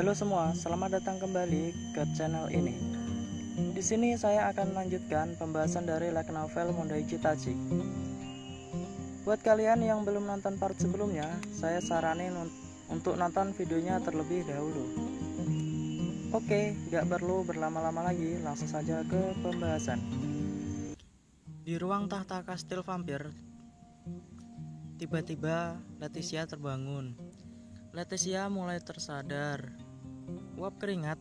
Halo semua, selamat datang kembali ke channel ini. Di sini saya akan melanjutkan pembahasan dari light novel Mondaichi Tachi. Buat kalian yang belum nonton part sebelumnya, saya saranin untuk nonton videonya terlebih dahulu. Oke, gak perlu berlama-lama lagi, langsung saja ke pembahasan. Di ruang tahta kastil vampir, tiba-tiba Leticia terbangun. Leticia mulai tersadar. Uap keringat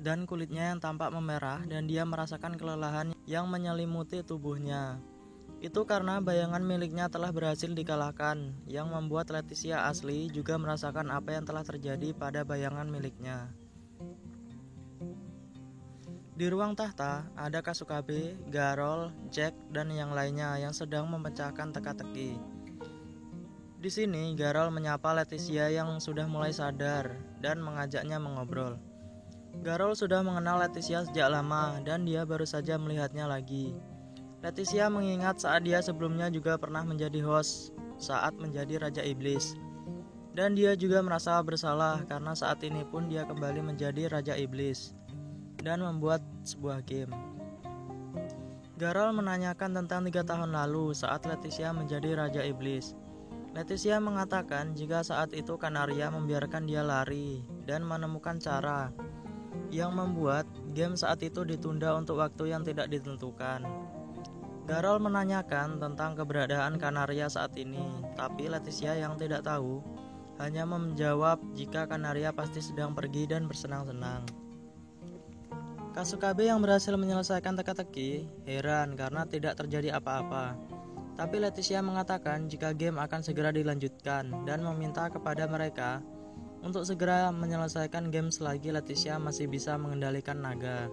dan kulitnya yang tampak memerah, dan dia merasakan kelelahan yang menyelimuti tubuhnya. Itu karena bayangan miliknya telah berhasil dikalahkan, yang membuat Leticia asli juga merasakan apa yang telah terjadi pada bayangan miliknya. Di ruang tahta ada Kasukabe, Garol, Jack, dan yang lainnya yang sedang memecahkan teka-teki. Di sini, Garol menyapa Leticia yang sudah mulai sadar dan mengajaknya mengobrol. Garol sudah mengenal Leticia sejak lama dan dia baru saja melihatnya lagi. Leticia mengingat saat dia sebelumnya juga pernah menjadi host saat menjadi Raja Iblis. Dan dia juga merasa bersalah karena saat ini pun dia kembali menjadi Raja Iblis dan membuat sebuah game. Garol menanyakan tentang 3 tahun lalu saat Leticia menjadi Raja Iblis. Leticia mengatakan jika saat itu Kanaria membiarkan dia lari dan menemukan cara yang membuat game saat itu ditunda untuk waktu yang tidak ditentukan. Garol menanyakan tentang keberadaan Kanaria saat ini, tapi Leticia yang tidak tahu hanya menjawab jika Kanaria pasti sedang pergi dan bersenang-senang. Kasukabe yang berhasil menyelesaikan teka-teki heran karena tidak terjadi apa-apa. Tapi Leticia mengatakan jika game akan segera dilanjutkan dan meminta kepada mereka untuk segera menyelesaikan game selagi Leticia masih bisa mengendalikan naga.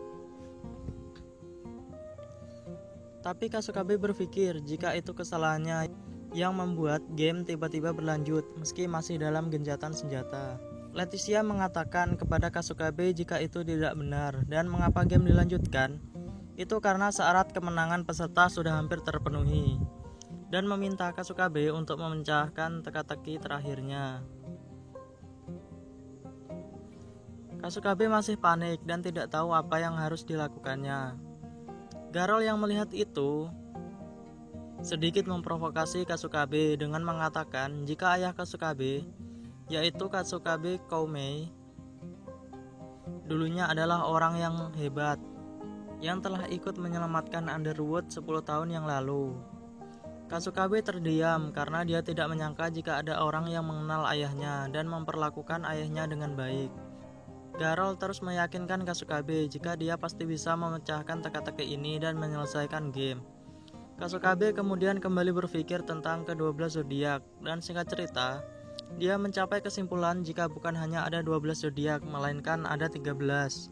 Tapi Kasukabe berpikir jika itu kesalahannya yang membuat game tiba-tiba berlanjut meski masih dalam gencatan senjata. Leticia mengatakan kepada Kasukabe jika itu tidak benar dan mengapa game dilanjutkan itu karena syarat kemenangan peserta sudah hampir terpenuhi, dan meminta Kasukabe untuk memecahkan teka-teki terakhirnya. Kasukabe masih panik dan tidak tahu apa yang harus dilakukannya. Garol yang melihat itu sedikit memprovokasi Kasukabe dengan mengatakan jika ayah Kasukabe, yaitu Kasukabe Koumei, dulunya adalah orang yang hebat yang telah ikut menyelamatkan Underwood 10 tahun yang lalu. Kasukabe terdiam karena dia tidak menyangka jika ada orang yang mengenal ayahnya dan memperlakukan ayahnya dengan baik. Garol terus meyakinkan Kasukabe jika dia pasti bisa memecahkan teka-teki ini dan menyelesaikan game. Kasukabe kemudian kembali berpikir tentang ke-12 zodiak, dan singkat cerita, dia mencapai kesimpulan jika bukan hanya ada 12 zodiak, melainkan ada 13.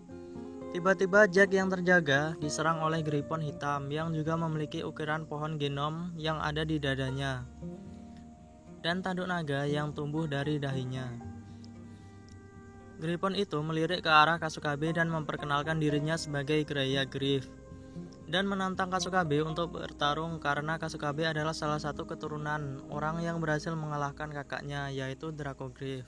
Tiba-tiba Jack yang terjaga diserang oleh Griffon hitam yang juga memiliki ukiran pohon genom yang ada di dadanya dan tanduk naga yang tumbuh dari dahinya. Griffon itu melirik ke arah Kasukabe dan memperkenalkan dirinya sebagai Greya Griff dan menantang Kasukabe untuk bertarung karena Kasukabe adalah salah satu keturunan orang yang berhasil mengalahkan kakaknya, yaitu Draco Griff.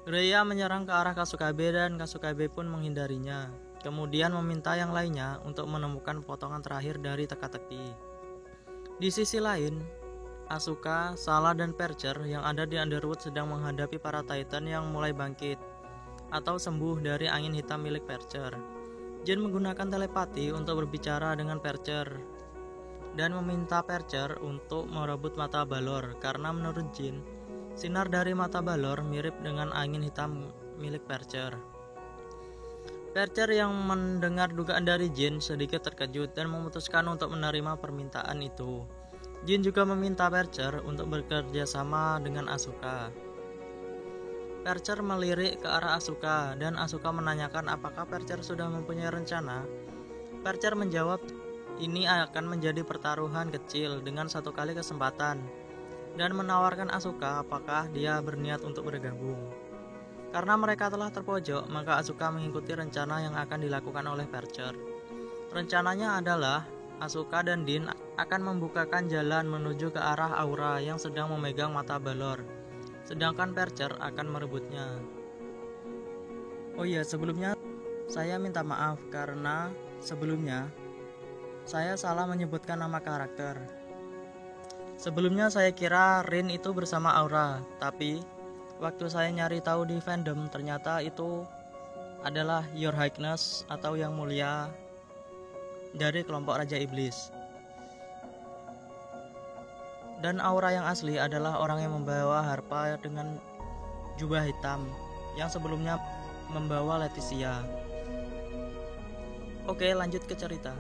Greya menyerang ke arah Kasukabe dan Kasukabe pun menghindarinya, kemudian meminta yang lainnya untuk menemukan potongan terakhir dari teka-teki. Di sisi lain, Asuka, Sala, dan Percher yang ada di Underwood sedang menghadapi para Titan yang mulai bangkit atau sembuh dari angin hitam milik Percher. Jin menggunakan telepati untuk berbicara dengan Percher dan meminta Percher untuk merebut mata Balor karena menurut Jin, sinar dari mata Balor mirip dengan angin hitam milik Percher. Percher yang mendengar dugaan dari Jin sedikit terkejut dan memutuskan untuk menerima permintaan itu. Jin juga meminta Percher untuk bekerja sama dengan Asuka. Percher melirik ke arah Asuka dan Asuka menanyakan apakah Percher sudah mempunyai rencana. Percher menjawab ini akan menjadi pertaruhan kecil dengan 1 kali kesempatan, dan menawarkan Asuka apakah dia berniat untuk bergabung. Karena mereka telah terpojok, maka Asuka mengikuti rencana yang akan dilakukan oleh Percher. Rencananya adalah Asuka dan Din akan membukakan jalan menuju ke arah Aura yang sedang memegang mata Balor, sedangkan Percher akan merebutnya. Oh iya, sebelumnya saya minta maaf karena sebelumnya saya salah menyebutkan nama karakter. Sebelumnya saya kira Rin itu bersama Aura, tapi waktu saya nyari tahu di fandom ternyata itu adalah Your Highness atau Yang Mulia dari kelompok Raja Iblis. Dan Aura yang asli adalah orang yang membawa harpa dengan jubah hitam yang sebelumnya membawa Leticia. Oke, lanjut ke cerita.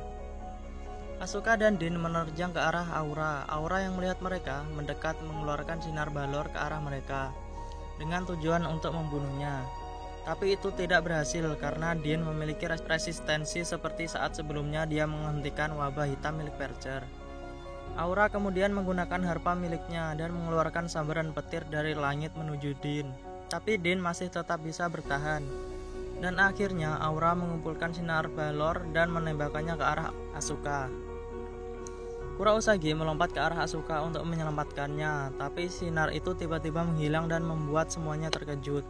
Asuka dan Din menerjang ke arah Aura. Aura yang melihat mereka mendekat mengeluarkan sinar balor ke arah mereka dengan tujuan untuk membunuhnya. Tapi itu tidak berhasil karena Din memiliki resistensi seperti saat sebelumnya dia menghentikan wabah hitam milik Percher. Aura kemudian menggunakan harpa miliknya dan mengeluarkan sambaran petir dari langit menuju Din. Tapi Din masih tetap bisa bertahan. Dan akhirnya Aura mengumpulkan sinar balor dan menembakkannya ke arah Asuka. Kura Usagi melompat ke arah Asuka untuk menyelamatkannya, tapi sinar itu tiba-tiba menghilang dan membuat semuanya terkejut.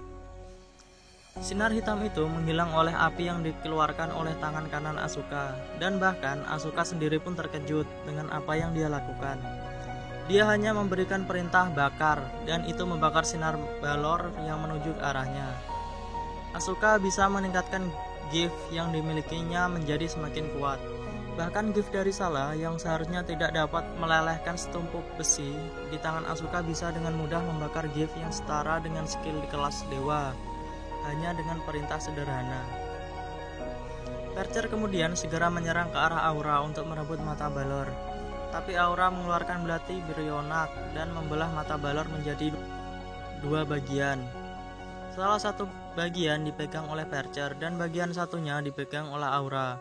Sinar hitam itu menghilang oleh api yang dikeluarkan oleh tangan kanan Asuka, dan bahkan Asuka sendiri pun terkejut dengan apa yang dia lakukan. Dia hanya memberikan perintah bakar, dan itu membakar sinar balor yang menuju ke arahnya. Asuka bisa meningkatkan gift yang dimilikinya menjadi semakin kuat. Bahkan gift dari Sala yang seharusnya tidak dapat melelehkan setumpuk besi di tangan Asuka bisa dengan mudah membakar gift yang setara dengan skill di kelas dewa, hanya dengan perintah sederhana. Percher kemudian segera menyerang ke arah Aura untuk merebut mata balor. Tapi Aura mengeluarkan belati Brionak dan membelah mata balor menjadi dua bagian. Salah satu bagian dipegang oleh Percher dan bagian satunya dipegang oleh Aura.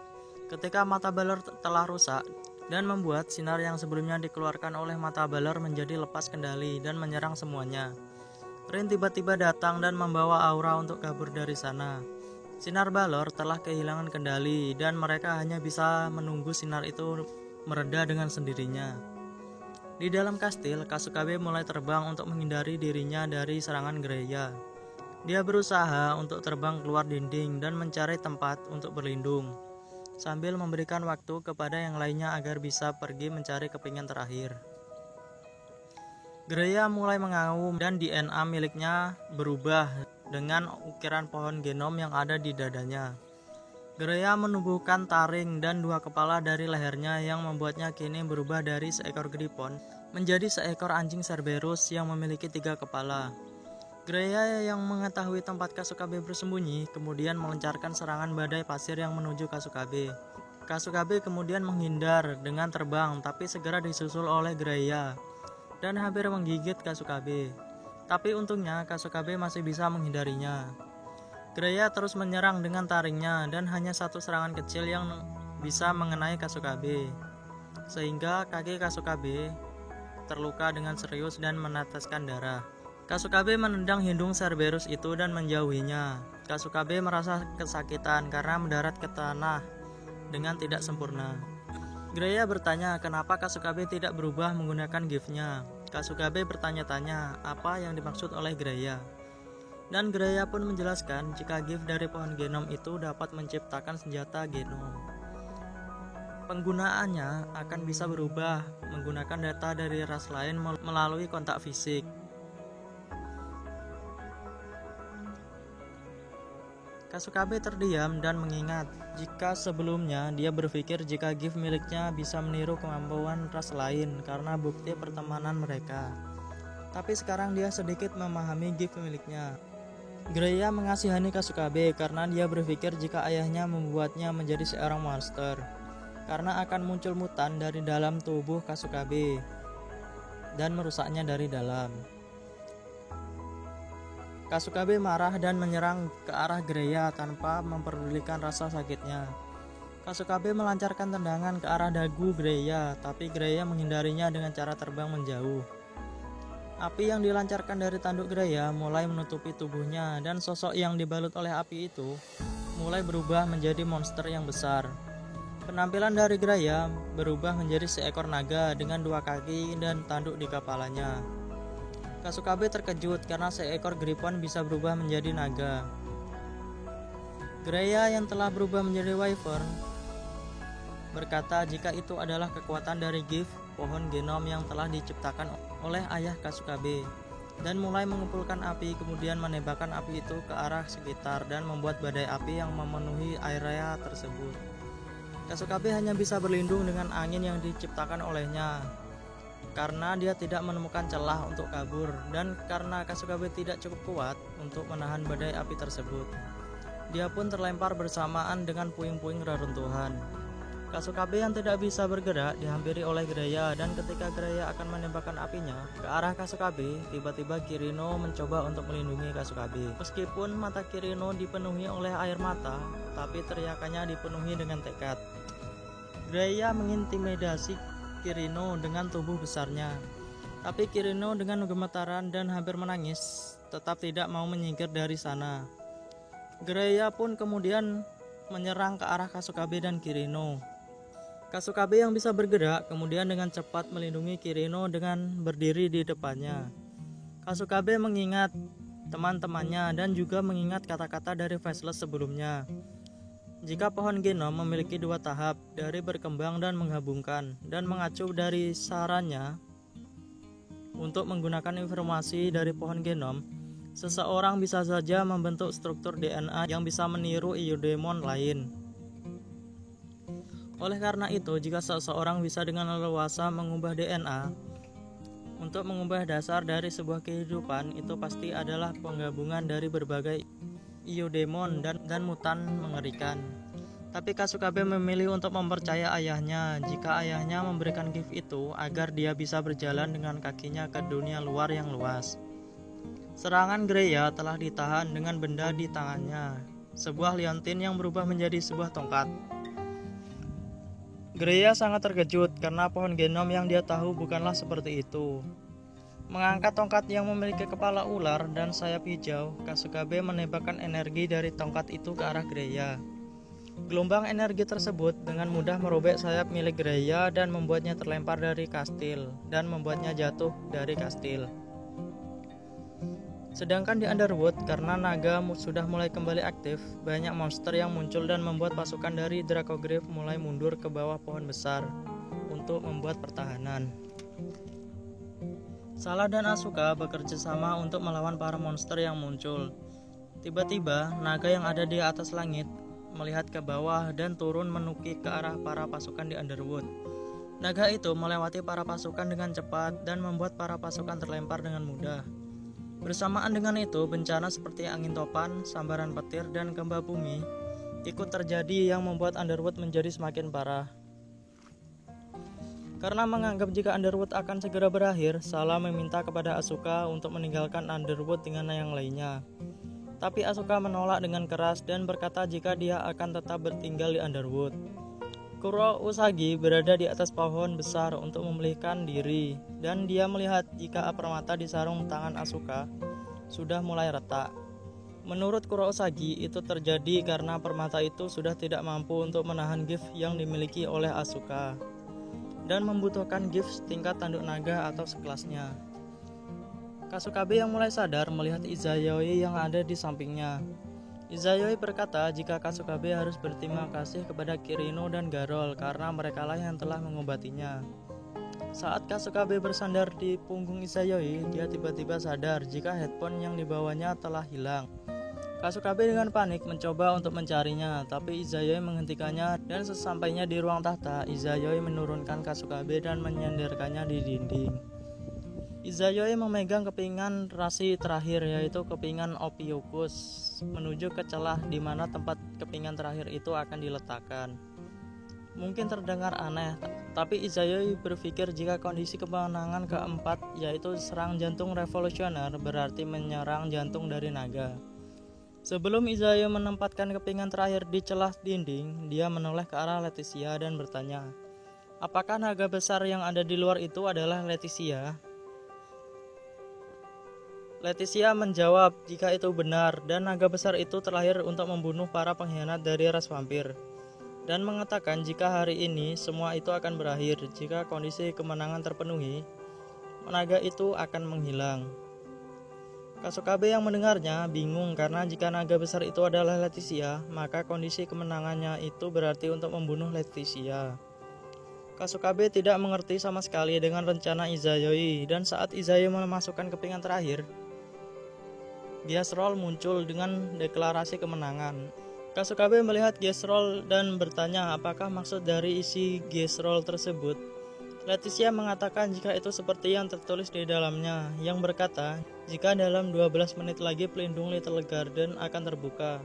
Ketika mata balor telah rusak dan membuat sinar yang sebelumnya dikeluarkan oleh mata balor menjadi lepas kendali dan menyerang semuanya. Rin tiba-tiba datang dan membawa Aura untuk kabur dari sana. Sinar balor telah kehilangan kendali dan mereka hanya bisa menunggu sinar itu mereda dengan sendirinya. Di dalam kastil, Kasukabe mulai terbang untuk menghindari dirinya dari serangan Greya. Dia berusaha untuk terbang keluar dinding dan mencari tempat untuk berlindung, sambil memberikan waktu kepada yang lainnya agar bisa pergi mencari kepingan terakhir. Greya mulai mengaum dan DNA miliknya berubah dengan ukiran pohon genom yang ada di dadanya. Greya menumbuhkan taring dan dua kepala dari lehernya yang membuatnya kini berubah dari seekor gripon menjadi seekor anjing Cerberus yang memiliki 3 kepala. Greya yang mengetahui tempat Kasukabe bersembunyi kemudian melancarkan serangan badai pasir yang menuju Kasukabe. Kasukabe kemudian menghindar dengan terbang tapi segera disusul oleh Greya dan hampir menggigit Kasukabe. Tapi untungnya Kasukabe masih bisa menghindarinya. Greya terus menyerang dengan taringnya dan hanya satu serangan kecil yang bisa mengenai Kasukabe, sehingga kaki Kasukabe terluka dengan serius dan meneteskan darah. Kasukabe menendang hidung Cerberus itu dan menjauhinya. Kasukabe merasa kesakitan karena mendarat ke tanah dengan tidak sempurna. Greya bertanya kenapa Kasukabe tidak berubah menggunakan gift-nya. Kasukabe bertanya-tanya apa yang dimaksud oleh Greya. Dan Greya pun menjelaskan jika gift dari pohon genom itu dapat menciptakan senjata genom. Penggunaannya akan bisa berubah menggunakan data dari ras lain melalui kontak fisik. Kasukabe terdiam dan mengingat jika sebelumnya dia berpikir jika gift miliknya bisa meniru kemampuan ras lain karena bukti pertemanan mereka. Tapi sekarang dia sedikit memahami gift miliknya. Greya mengasihani Kasukabe karena dia berpikir jika ayahnya membuatnya menjadi seorang monster karena akan muncul mutan dari dalam tubuh Kasukabe dan merusaknya dari dalam. Kasukabe marah dan menyerang ke arah Greya tanpa memperdulikan rasa sakitnya. Kasukabe melancarkan tendangan ke arah dagu Greya, tapi Greya menghindarinya dengan cara terbang menjauh. Api yang dilancarkan dari tanduk Greya mulai menutupi tubuhnya dan sosok yang dibalut oleh api itu mulai berubah menjadi monster yang besar. Penampilan dari Greya berubah menjadi seekor naga dengan 2 kaki dan tanduk di kepalanya. Kasukabe terkejut karena seekor gripon bisa berubah menjadi naga. Greya yang telah berubah menjadi wyvern berkata jika itu adalah kekuatan dari gift pohon genom yang telah diciptakan oleh ayah Kasukabe, dan mulai mengumpulkan api, kemudian menembakkan api itu ke arah sekitar dan membuat badai api yang memenuhi area tersebut. Kasukabe hanya bisa berlindung dengan angin yang diciptakan olehnya karena dia tidak menemukan celah untuk kabur, dan karena Kasukabe tidak cukup kuat untuk menahan badai api tersebut, dia pun terlempar bersamaan dengan puing-puing reruntuhan. Kasukabe yang tidak bisa bergerak dihampiri oleh Greya, dan ketika Greya akan menembakkan apinya ke arah Kasukabe, tiba-tiba Kirino mencoba untuk melindungi Kasukabe. Meskipun mata Kirino dipenuhi oleh air mata, tapi teriakannya dipenuhi dengan tekad. Greya mengintimidasi Kirino dengan tubuh besarnya, tapi Kirino dengan gemetaran dan hampir menangis tetap tidak mau menyingkir dari sana. Greya pun kemudian menyerang ke arah Kasukabe dan Kirino. Kasukabe yang bisa bergerak kemudian dengan cepat melindungi Kirino dengan berdiri di depannya. Kasukabe mengingat teman-temannya dan juga mengingat kata-kata dari Faceless sebelumnya. Jika pohon genom memiliki dua tahap, dari berkembang dan menggabungkan, dan mengacu dari sarannya untuk menggunakan informasi dari pohon genom, seseorang bisa saja membentuk struktur DNA yang bisa meniru Eudemon lain. Oleh karena itu, jika seseorang bisa dengan leluasa mengubah DNA untuk mengubah dasar dari sebuah kehidupan, itu pasti adalah penggabungan dari berbagai Eudemon dan mutan mengerikan. Tapi Kasukabe memilih untuk mempercaya ayahnya jika ayahnya memberikan gift itu agar dia bisa berjalan dengan kakinya ke dunia luar yang luas. Serangan Greya telah ditahan dengan benda di tangannya, sebuah liontin yang berubah menjadi sebuah tongkat. Greya sangat terkejut karena pohon genom yang dia tahu bukanlah seperti itu. Mengangkat tongkat yang memiliki kepala ular dan sayap hijau, Kasukabe menembakkan energi dari tongkat itu ke arah Greya. Gelombang energi tersebut dengan mudah merobek sayap milik Greya dan membuatnya terlempar dari kastil dan membuatnya jatuh dari kastil. Sedangkan di Underwood, karena naga sudah mulai kembali aktif, banyak monster yang muncul dan membuat pasukan dari Dracogryph mulai mundur ke bawah pohon besar untuk membuat pertahanan. Sala dan Asuka bekerja sama untuk melawan para monster yang muncul. Tiba-tiba, naga yang ada di atas langit melihat ke bawah dan turun menukik ke arah para pasukan di Underwood. Naga itu melewati para pasukan dengan cepat dan membuat para pasukan terlempar dengan mudah. Bersamaan dengan itu, bencana seperti angin topan, sambaran petir, dan gempa bumi ikut terjadi yang membuat Underwood menjadi semakin parah. Karena menganggap jika Underwood akan segera berakhir, Sala meminta kepada Asuka untuk meninggalkan Underwood dengan yang lainnya. Tapi Asuka menolak dengan keras dan berkata jika dia akan tetap bertinggal di Underwood. Kuro Usagi berada di atas pohon besar untuk memulihkan diri, dan dia melihat jika permata di sarung tangan Asuka sudah mulai retak. Menurut Kuro Usagi, itu terjadi karena permata itu sudah tidak mampu untuk menahan gift yang dimiliki oleh Asuka dan membutuhkan gift tingkat tanduk naga atau sekelasnya. Kasukabe yang mulai sadar melihat Izayoi yang ada di sampingnya. Izayoi berkata jika Kasukabe harus berterima kasih kepada Kirino dan Garol karena merekalah yang telah mengobatinya. Saat Kasukabe bersandar di punggung Izayoi, dia tiba-tiba sadar jika headphone yang dibawanya telah hilang. Kasukabe dengan panik mencoba untuk mencarinya, tapi Izayoi menghentikannya dan sesampainya di ruang tahta, Izayoi menurunkan Kasukabe dan menyandarkannya di dinding. Izayoi memegang kepingan rasi terakhir, yaitu kepingan Ophiuchus, menuju ke celah di mana tempat kepingan terakhir itu akan diletakkan. Mungkin terdengar aneh, tapi Izayoi berpikir jika kondisi kemenangan keempat, yaitu serang jantung revolusioner, berarti menyerang jantung dari naga. Sebelum Izayoi menempatkan kepingan terakhir di celah dinding, dia menoleh ke arah Leticia dan bertanya, apakah naga besar yang ada di luar itu adalah Leticia? Leticia menjawab jika itu benar dan naga besar itu terlahir untuk membunuh para pengkhianat dari ras vampir, dan mengatakan jika hari ini semua itu akan berakhir jika kondisi kemenangan terpenuhi, naga itu akan menghilang. Kasukabe yang mendengarnya bingung karena jika naga besar itu adalah Leticia, maka kondisi kemenangannya itu berarti untuk membunuh Leticia. Kasukabe tidak mengerti sama sekali dengan rencana Izayoi, dan saat Izayoi memasukkan kepingan terakhir, Geastroll muncul dengan deklarasi kemenangan. Kasukabe melihat Geastroll dan bertanya apakah maksud dari isi Geastroll tersebut. Leticia mengatakan jika itu seperti yang tertulis di dalamnya, yang berkata jika dalam 12 menit lagi pelindung Little Garden akan terbuka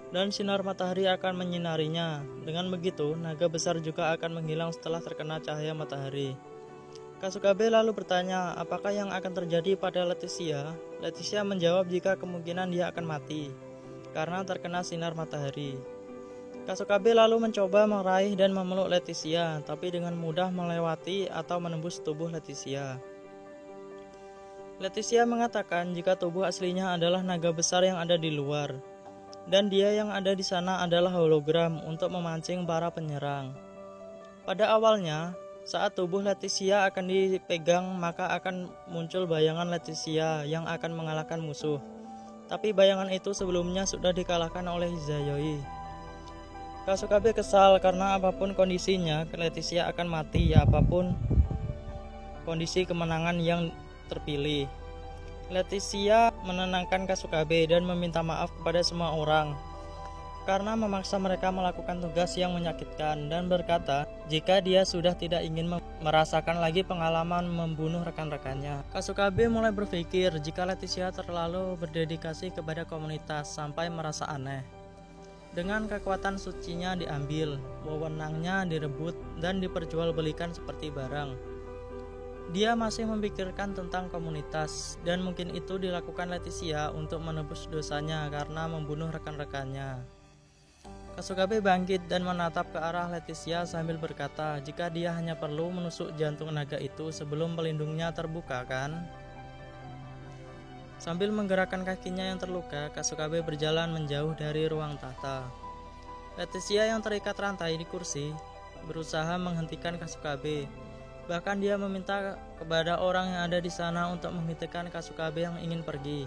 dan sinar matahari akan menyinarinya. Dengan begitu, naga besar juga akan menghilang setelah terkena cahaya matahari. Kasukabe lalu bertanya apakah yang akan terjadi pada Leticia. Leticia menjawab jika kemungkinan dia akan mati karena terkena sinar matahari. Kasukabe lalu mencoba meraih dan memeluk Leticia, tapi dengan mudah melewati atau menembus tubuh Leticia. Leticia mengatakan jika tubuh aslinya adalah naga besar yang ada di luar, dan dia yang ada di sana adalah hologram untuk memancing para penyerang. Pada awalnya, saat tubuh Leticia akan dipegang, maka akan muncul bayangan Leticia yang akan mengalahkan musuh. Tapi bayangan itu sebelumnya sudah dikalahkan oleh Izayoi. Kasukabe kesal karena apapun kondisinya, Leticia akan mati ya apapun kondisi kemenangan yang terpilih. Leticia menenangkan Kasukabe dan meminta maaf kepada semua orang karena memaksa mereka melakukan tugas yang menyakitkan, dan berkata jika dia sudah tidak ingin merasakan lagi pengalaman membunuh rekan-rekannya. Kasukabe mulai berpikir jika Leticia terlalu berdedikasi kepada komunitas sampai merasa aneh. Dengan kekuatan sucinya diambil, wewenangnya direbut dan diperjualbelikan seperti barang. Dia masih memikirkan tentang komunitas, dan mungkin itu dilakukan Leticia untuk menebus dosanya karena membunuh rekan-rekannya. Kasukabe bangkit dan menatap ke arah Leticia sambil berkata jika dia hanya perlu menusuk jantung naga itu sebelum pelindungnya terbuka, kan? Sambil menggerakkan kakinya yang terluka, Kasukabe berjalan menjauh dari ruang tahta. Leticia yang terikat rantai di kursi berusaha menghentikan Kasukabe. Bahkan dia meminta kepada orang yang ada di sana untuk menghentikan Kasukabe yang ingin pergi.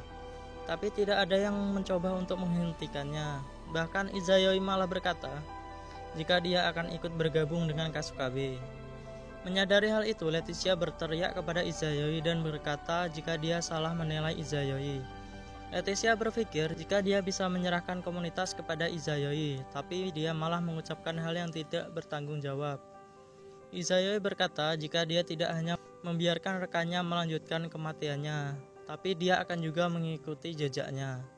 Tapi tidak ada yang mencoba untuk menghentikannya. Bahkan Izayoi malah berkata jika dia akan ikut bergabung dengan Kasukabe. Menyadari hal itu, Leticia berteriak kepada Izayoi dan berkata jika dia salah menilai Izayoi. Leticia berpikir jika dia bisa menyerahkan komunitas kepada Izayoi, tapi dia malah mengucapkan hal yang tidak bertanggung jawab. Izayoi berkata jika dia tidak hanya membiarkan rekannya melanjutkan kematiannya, tapi dia akan juga mengikuti jejaknya.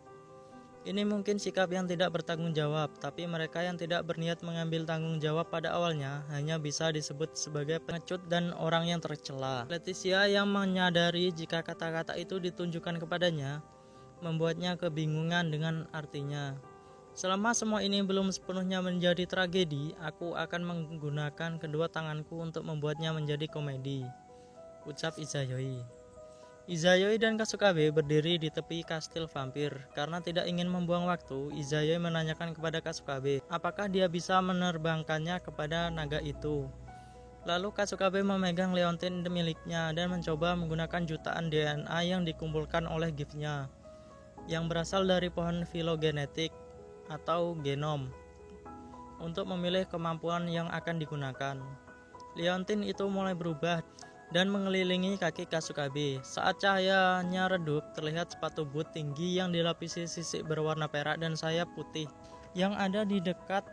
Ini mungkin sikap yang tidak bertanggung jawab, tapi mereka yang tidak berniat mengambil tanggung jawab pada awalnya hanya bisa disebut sebagai pengecut dan orang yang tercela. Leticia yang menyadari jika kata-kata itu ditunjukkan kepadanya, membuatnya kebingungan dengan artinya. Selama semua ini belum sepenuhnya menjadi tragedi, aku akan menggunakan kedua tanganku untuk membuatnya menjadi komedi, ucap Izayoi. Izayoi dan Kasukabe berdiri di tepi kastil vampir. Karena tidak ingin membuang waktu, Izayoi menanyakan kepada Kasukabe apakah dia bisa menerbangkannya kepada naga itu. Lalu Kasukabe memegang leontin miliknya dan mencoba menggunakan jutaan DNA yang dikumpulkan oleh giftnya, yang berasal dari pohon filogenetik atau genom, untuk memilih kemampuan yang akan digunakan. Leontin itu mulai berubah dan mengelilingi kaki Kasukabe. Saat cahayanya redup, terlihat sepatu boot tinggi yang dilapisi sisik berwarna perak dan sayap putih yang ada di dekat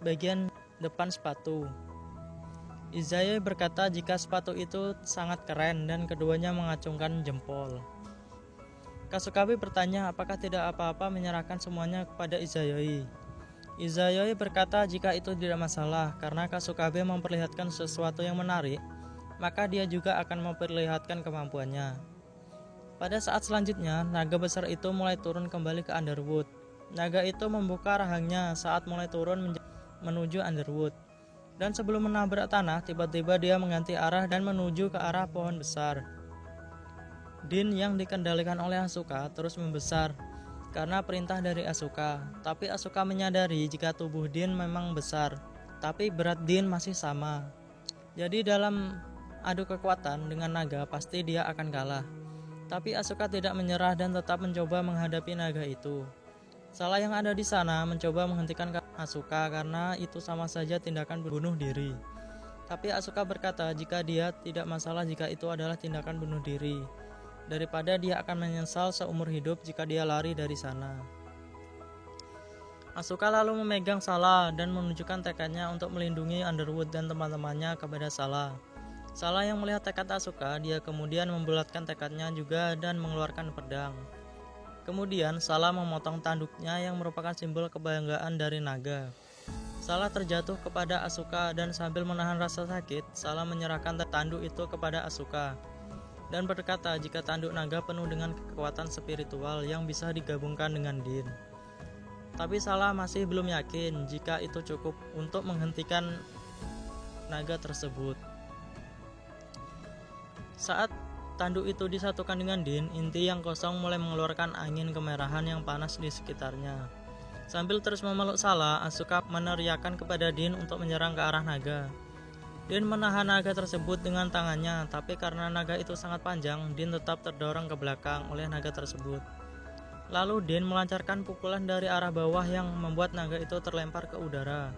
bagian depan sepatu. Izayoi berkata jika sepatu itu sangat keren dan keduanya mengacungkan jempol. Kasukabe bertanya apakah tidak apa-apa menyerahkan semuanya kepada Izayoi. Izayoi berkata jika itu tidak masalah karena Kasukabe memperlihatkan sesuatu yang menarik, maka dia juga akan memperlihatkan kemampuannya. Pada saat selanjutnya, naga besar itu mulai turun kembali ke Underwood. Naga itu membuka rahangnya saat mulai turun menuju Underwood. Dan sebelum menabrak tanah, tiba-tiba dia mengganti arah dan menuju ke arah pohon besar. Din yang dikendalikan oleh Asuka terus membesar karena perintah dari Asuka. Tapi Asuka menyadari jika tubuh Din memang besar, tapi berat Din masih sama. Jadi dalam adu kekuatan dengan naga pasti dia akan kalah. Tapi Asuka tidak menyerah dan tetap mencoba menghadapi naga itu. Salah yang ada di sana mencoba menghentikan Asuka karena itu sama saja tindakan bunuh diri. Tapi Asuka berkata jika dia tidak masalah jika itu adalah tindakan bunuh diri, daripada dia akan menyesal seumur hidup jika dia lari dari sana. Asuka lalu memegang Salah dan menunjukkan tekadnya untuk melindungi Underwood dan teman-temannya kepada Salah. Salah yang melihat tekad Asuka, dia kemudian membulatkan tekadnya juga dan mengeluarkan pedang. Kemudian Salah memotong tanduknya yang merupakan simbol kebanggaan dari naga. Salah terjatuh kepada Asuka dan sambil menahan rasa sakit, Salah menyerahkan tanduk itu kepada Asuka dan berkata jika tanduk naga penuh dengan kekuatan spiritual yang bisa digabungkan dengan Din. Tapi Salah masih belum yakin jika itu cukup untuk menghentikan naga tersebut. Saat tanduk itu disatukan dengan Din, inti yang kosong mulai mengeluarkan angin kemerahan yang panas di sekitarnya. Sambil terus memeluk Salah, Asuka meneriakkan kepada Din untuk menyerang ke arah naga. Din menahan naga tersebut dengan tangannya, tapi karena naga itu sangat panjang, Din tetap terdorong ke belakang oleh naga tersebut. Lalu Din melancarkan pukulan dari arah bawah yang membuat naga itu terlempar ke udara.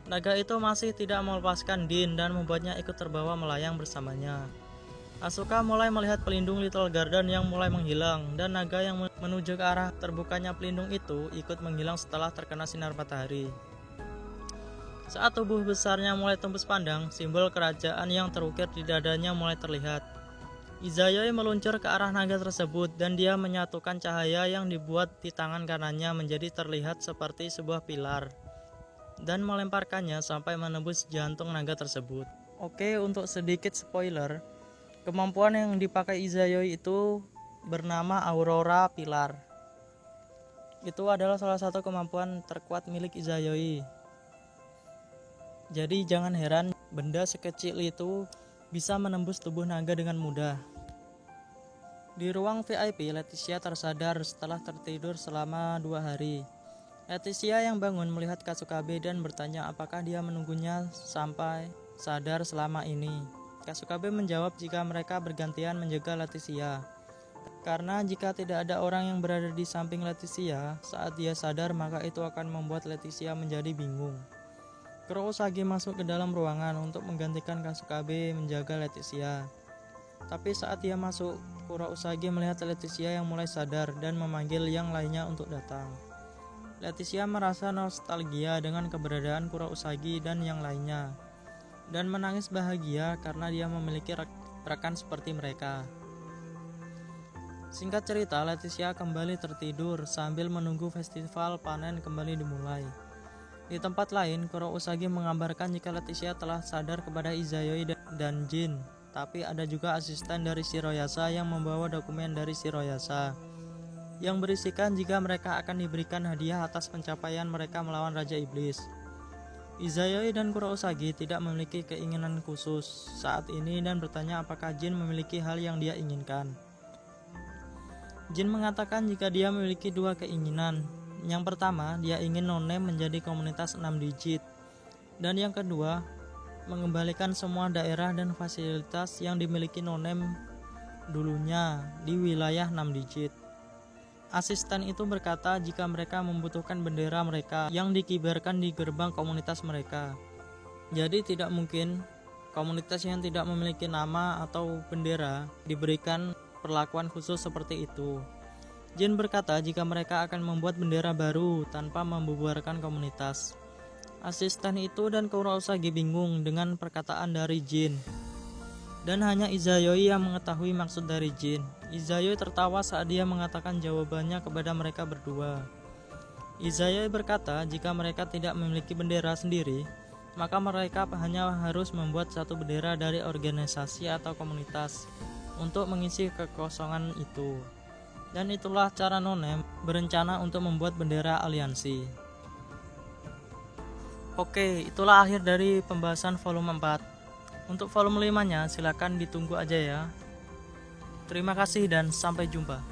Naga itu masih tidak melepaskan Din dan membuatnya ikut terbawa melayang bersamanya. Asuka mulai melihat pelindung Little Garden yang mulai menghilang, dan naga yang menuju ke arah terbukanya pelindung itu ikut menghilang setelah terkena sinar matahari. Saat tubuh besarnya mulai tembus pandang, simbol kerajaan yang terukir di dadanya mulai terlihat. Izayoi meluncur ke arah naga tersebut dan dia menyatukan cahaya yang dibuat di tangan kanannya menjadi terlihat seperti sebuah pilar dan melemparkannya sampai menembus jantung naga tersebut. Oke, untuk sedikit spoiler, kemampuan yang dipakai Izayoi itu bernama Aurora Pilar. Itu adalah salah satu kemampuan terkuat milik Izayoi. Jadi jangan heran benda sekecil itu bisa menembus tubuh naga dengan mudah. Di ruang VIP, Leticia tersadar setelah tertidur selama 2 hari. Leticia yang bangun melihat Kasukabe dan bertanya apakah dia menunggunya sampai sadar selama ini. Kasukabe menjawab jika mereka bergantian menjaga Leticia. Karena jika tidak ada orang yang berada di samping Leticia saat dia sadar, maka itu akan membuat Leticia menjadi bingung. Kurousagi masuk ke dalam ruangan untuk menggantikan Kasukabe menjaga Leticia. Tapi saat dia masuk, Kurousagi melihat Leticia yang mulai sadar dan memanggil yang lainnya untuk datang. Leticia merasa nostalgia dengan keberadaan Kurousagi dan yang lainnya, dan menangis bahagia karena dia memiliki rekan seperti mereka. Singkat cerita, Leticia kembali tertidur sambil menunggu festival panen kembali dimulai. Di tempat lain, Kurousagi mengabarkan jika Leticia telah sadar kepada Izayoi dan Jin, tapi ada juga asisten dari Shiroyasa yang membawa dokumen dari Shiroyasa yang berisikan jika mereka akan diberikan hadiah atas pencapaian mereka melawan Raja Iblis. Izayoi dan Kurousagi tidak memiliki keinginan khusus saat ini dan bertanya apakah Jin memiliki hal yang dia inginkan. Jin mengatakan jika dia memiliki 2 keinginan. Yang pertama, dia ingin Nonem menjadi komunitas 6 digit. Dan yang kedua, mengembalikan semua daerah dan fasilitas yang dimiliki Nonem dulunya di wilayah 6 digit. Asisten itu berkata jika mereka membutuhkan bendera mereka yang dikibarkan di gerbang komunitas mereka. Jadi tidak mungkin komunitas yang tidak memiliki nama atau bendera diberikan perlakuan khusus seperti itu. Jin berkata jika mereka akan membuat bendera baru tanpa membubarkan komunitas. Asisten itu dan Kurousagi bingung dengan perkataan dari Jin. Dan hanya Izayoi yang mengetahui maksud dari Jin. Izayoi tertawa saat dia mengatakan jawabannya kepada mereka berdua. Izayoi berkata jika mereka tidak memiliki bendera sendiri, maka mereka hanya harus membuat satu bendera dari organisasi atau komunitas untuk mengisi kekosongan itu. Dan itulah cara Nonem berencana untuk membuat bendera aliansi. Oke, itulah akhir dari pembahasan volume 4. Untuk volume 5-nya silakan ditunggu aja ya. Terima kasih dan sampai jumpa.